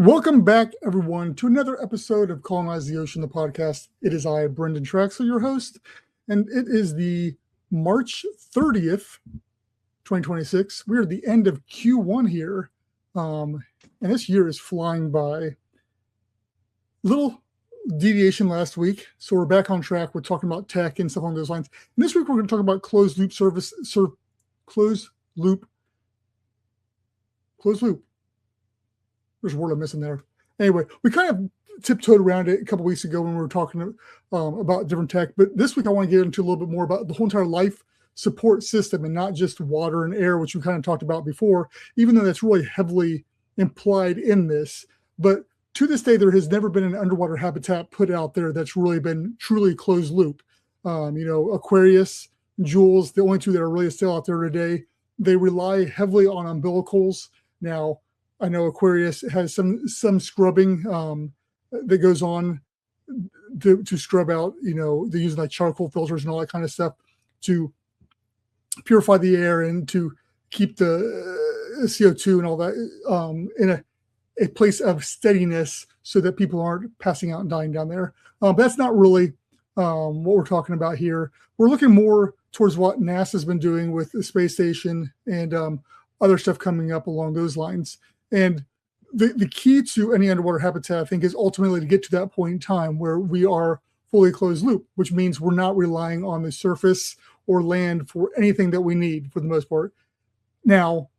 Welcome back, everyone, to another episode of Colonize the Ocean, the podcast. It is I, Brendan Traxler, your host, and it is the March 30th, 2026. We're at the end of Q1 here, and this year is flying by. Little deviation last week, so we're back on track. We're talking about tech and stuff along those lines. And this week, we're going to talk about closed loop. There's a word I'm missing there. Anyway, we kind of tiptoed around it a couple weeks ago when we were talking about different tech. But this week, I want to get into a little bit more about the whole entire life support system and not just water and air, which we kind of talked about before, even though that's really heavily implied in this. But to this day, there has never been an underwater habitat put out there that's really been truly closed loop. Aquarius, Jules, the only two that are really still out there today, they rely heavily on umbilicals. Now, I know Aquarius has some scrubbing that goes on to scrub out, they use like charcoal filters and all that kind of stuff to purify the air and to keep the CO2 and all that in a place of steadiness so that people aren't passing out and dying down there. But that's not really what we're talking about here. We're looking more towards what NASA's been doing with the space station and other stuff coming up along those lines. And the key to any underwater habitat, I think, is ultimately to get to that point in time where we are fully closed loop, which means we're not relying on the surface or land for anything that we need for the most part. Now,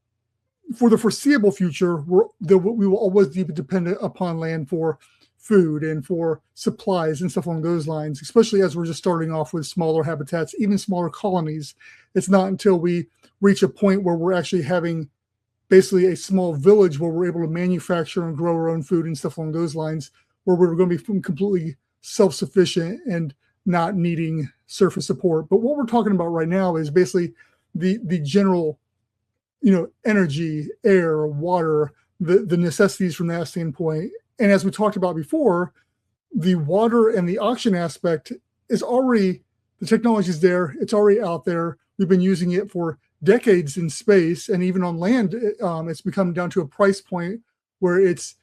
for the foreseeable future, we will always be dependent upon land for food and for supplies and stuff along those lines, especially as we're just starting off with smaller habitats, even smaller colonies. It's not until we reach a point where we're actually having basically a small village where we're able to manufacture and grow our own food and stuff along those lines, where we're going to be completely self-sufficient and not needing surface support. But what we're talking about right now is basically the general, energy, air, water, the necessities from that standpoint. And as we talked about before, the water and the oxygen aspect is already, the technology is there. It's already out there. We've been using it for decades in space, and even on land, it's become down to a price point where it's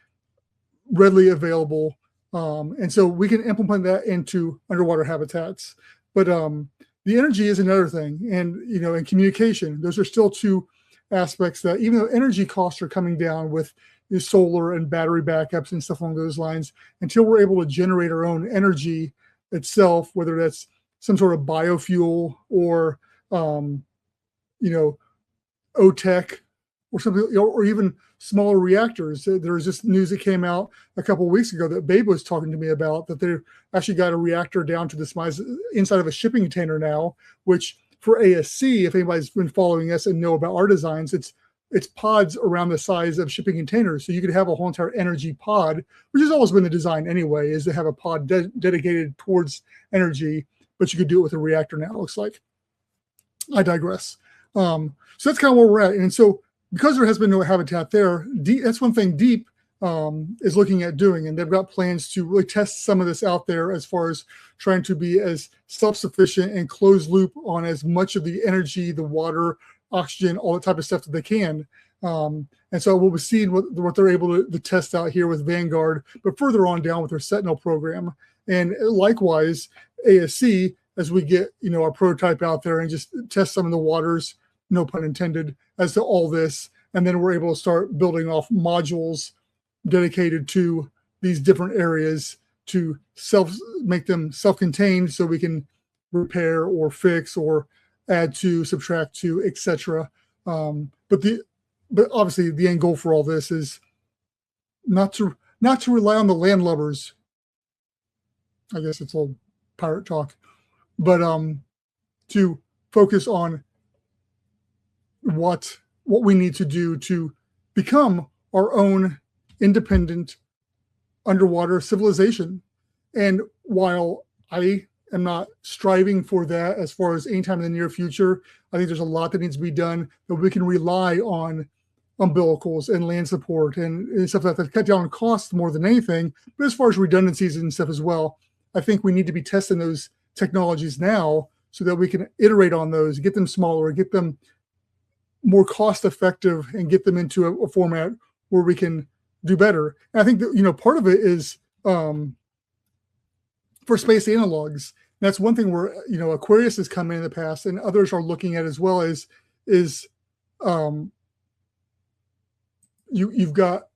readily available. And so we can implement that into underwater habitats. But the energy is another thing. And, and communication, those are still two aspects that, even though energy costs are coming down with the solar and battery backups and stuff along those lines, until we're able to generate our own energy itself, whether that's some sort of biofuel or OTEC or something, or even smaller reactors. There was just news that came out a couple of weeks ago that Babe was talking to me about, that they actually got a reactor down to the size inside of a shipping container now, which for ASC, if anybody's been following us and know about our designs, it's pods around the size of shipping containers. So you could have a whole entire energy pod, which has always been the design anyway, is to have a pod dedicated towards energy, but you could do it with a reactor now, it looks like. I digress. So that's kind of where we're at. And so because there has been no habitat there, that's one thing Deep is looking at doing. And they've got plans to really test some of this out there as far as trying to be as self-sufficient and closed loop on as much of the energy, the water, oxygen, all that type of stuff that they can. And so we'll be seeing what they're able to test out here with Vanguard, but further on down with their Sentinel program. And likewise, ASC, as we get, our prototype out there and just test some of the waters, no pun intended, as to all this. And then we're able to start building off modules dedicated to these different areas to make them self-contained so we can repair or fix or add to, subtract to, etc. But obviously the end goal for all this is not to rely on the landlubbers. I guess it's all pirate talk. But to focus on what we need to do to become our own independent underwater civilization. And while I am not striving for that as far as any time in the near future, I think there's a lot that needs to be done, that we can rely on umbilicals and land support and stuff like that to cut down on costs more than anything. But as far as redundancies and stuff as well, I think we need to be testing those technologies now so that we can iterate on those, get them smaller, get them more cost effective, and get them into a format where we can do better. And I think that, part of it is for space analogs. That's one thing where, Aquarius has come in the past and others are looking at as well as is you've got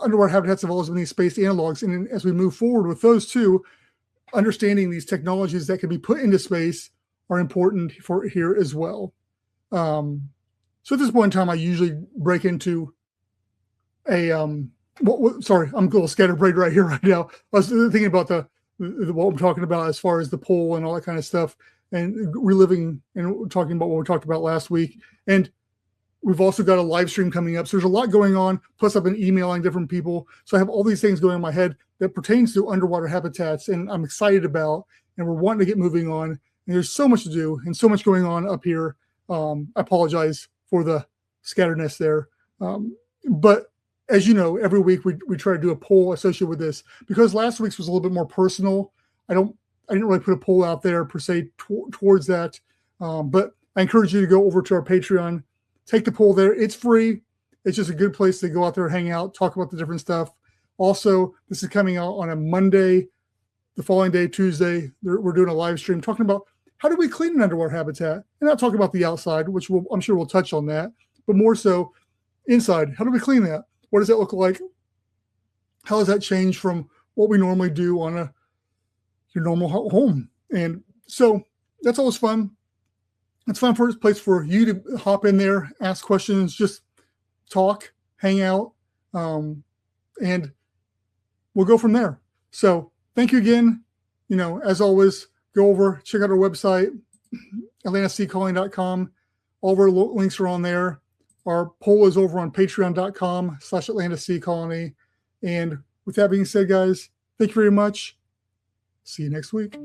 underwater habitats have always been these space analogs. And as we move forward with those two, understanding these technologies that can be put into space are important for here as well. So at this point in time, I usually break into a sorry, I'm a little scatterbrained right here right now. I was thinking about what I'm talking about as far as the poll and all that kind of stuff, and reliving and talking about what we talked about last week. And we've also got a live stream coming up. So there's a lot going on. Plus, I've been emailing different people. So I have all these things going in my head that pertains to underwater habitats, and I'm excited about, and we're wanting to get moving on. And there's so much to do and so much going on up here. I apologize for the scatteredness there. But as you know, every week we try to do a poll associated with this, because last week's was a little bit more personal. I didn't really put a poll out there per se towards that. But I encourage you to go over to our Patreon, take the poll there. It's free. It's just a good place to go out there, hang out, talk about the different stuff. Also, this is coming out on a Monday. The following day, Tuesday, we're doing a live stream talking about how do we clean an underwater habitat? And not talking about the outside, which I'm sure we'll touch on that, but more so inside. How do we clean that? What does that look like? How does that change from what we normally do on your normal home? And so that's always fun. It's fun for a place for you to hop in there, ask questions, just talk, hang out, and we'll go from there. So thank you again. As always, go over, check out our website, atlantaseacolony.com. All of our links are on there. Our poll is over on patreon.com/AtlantaSeaColony. And with that being said, guys, thank you very much. See you next week.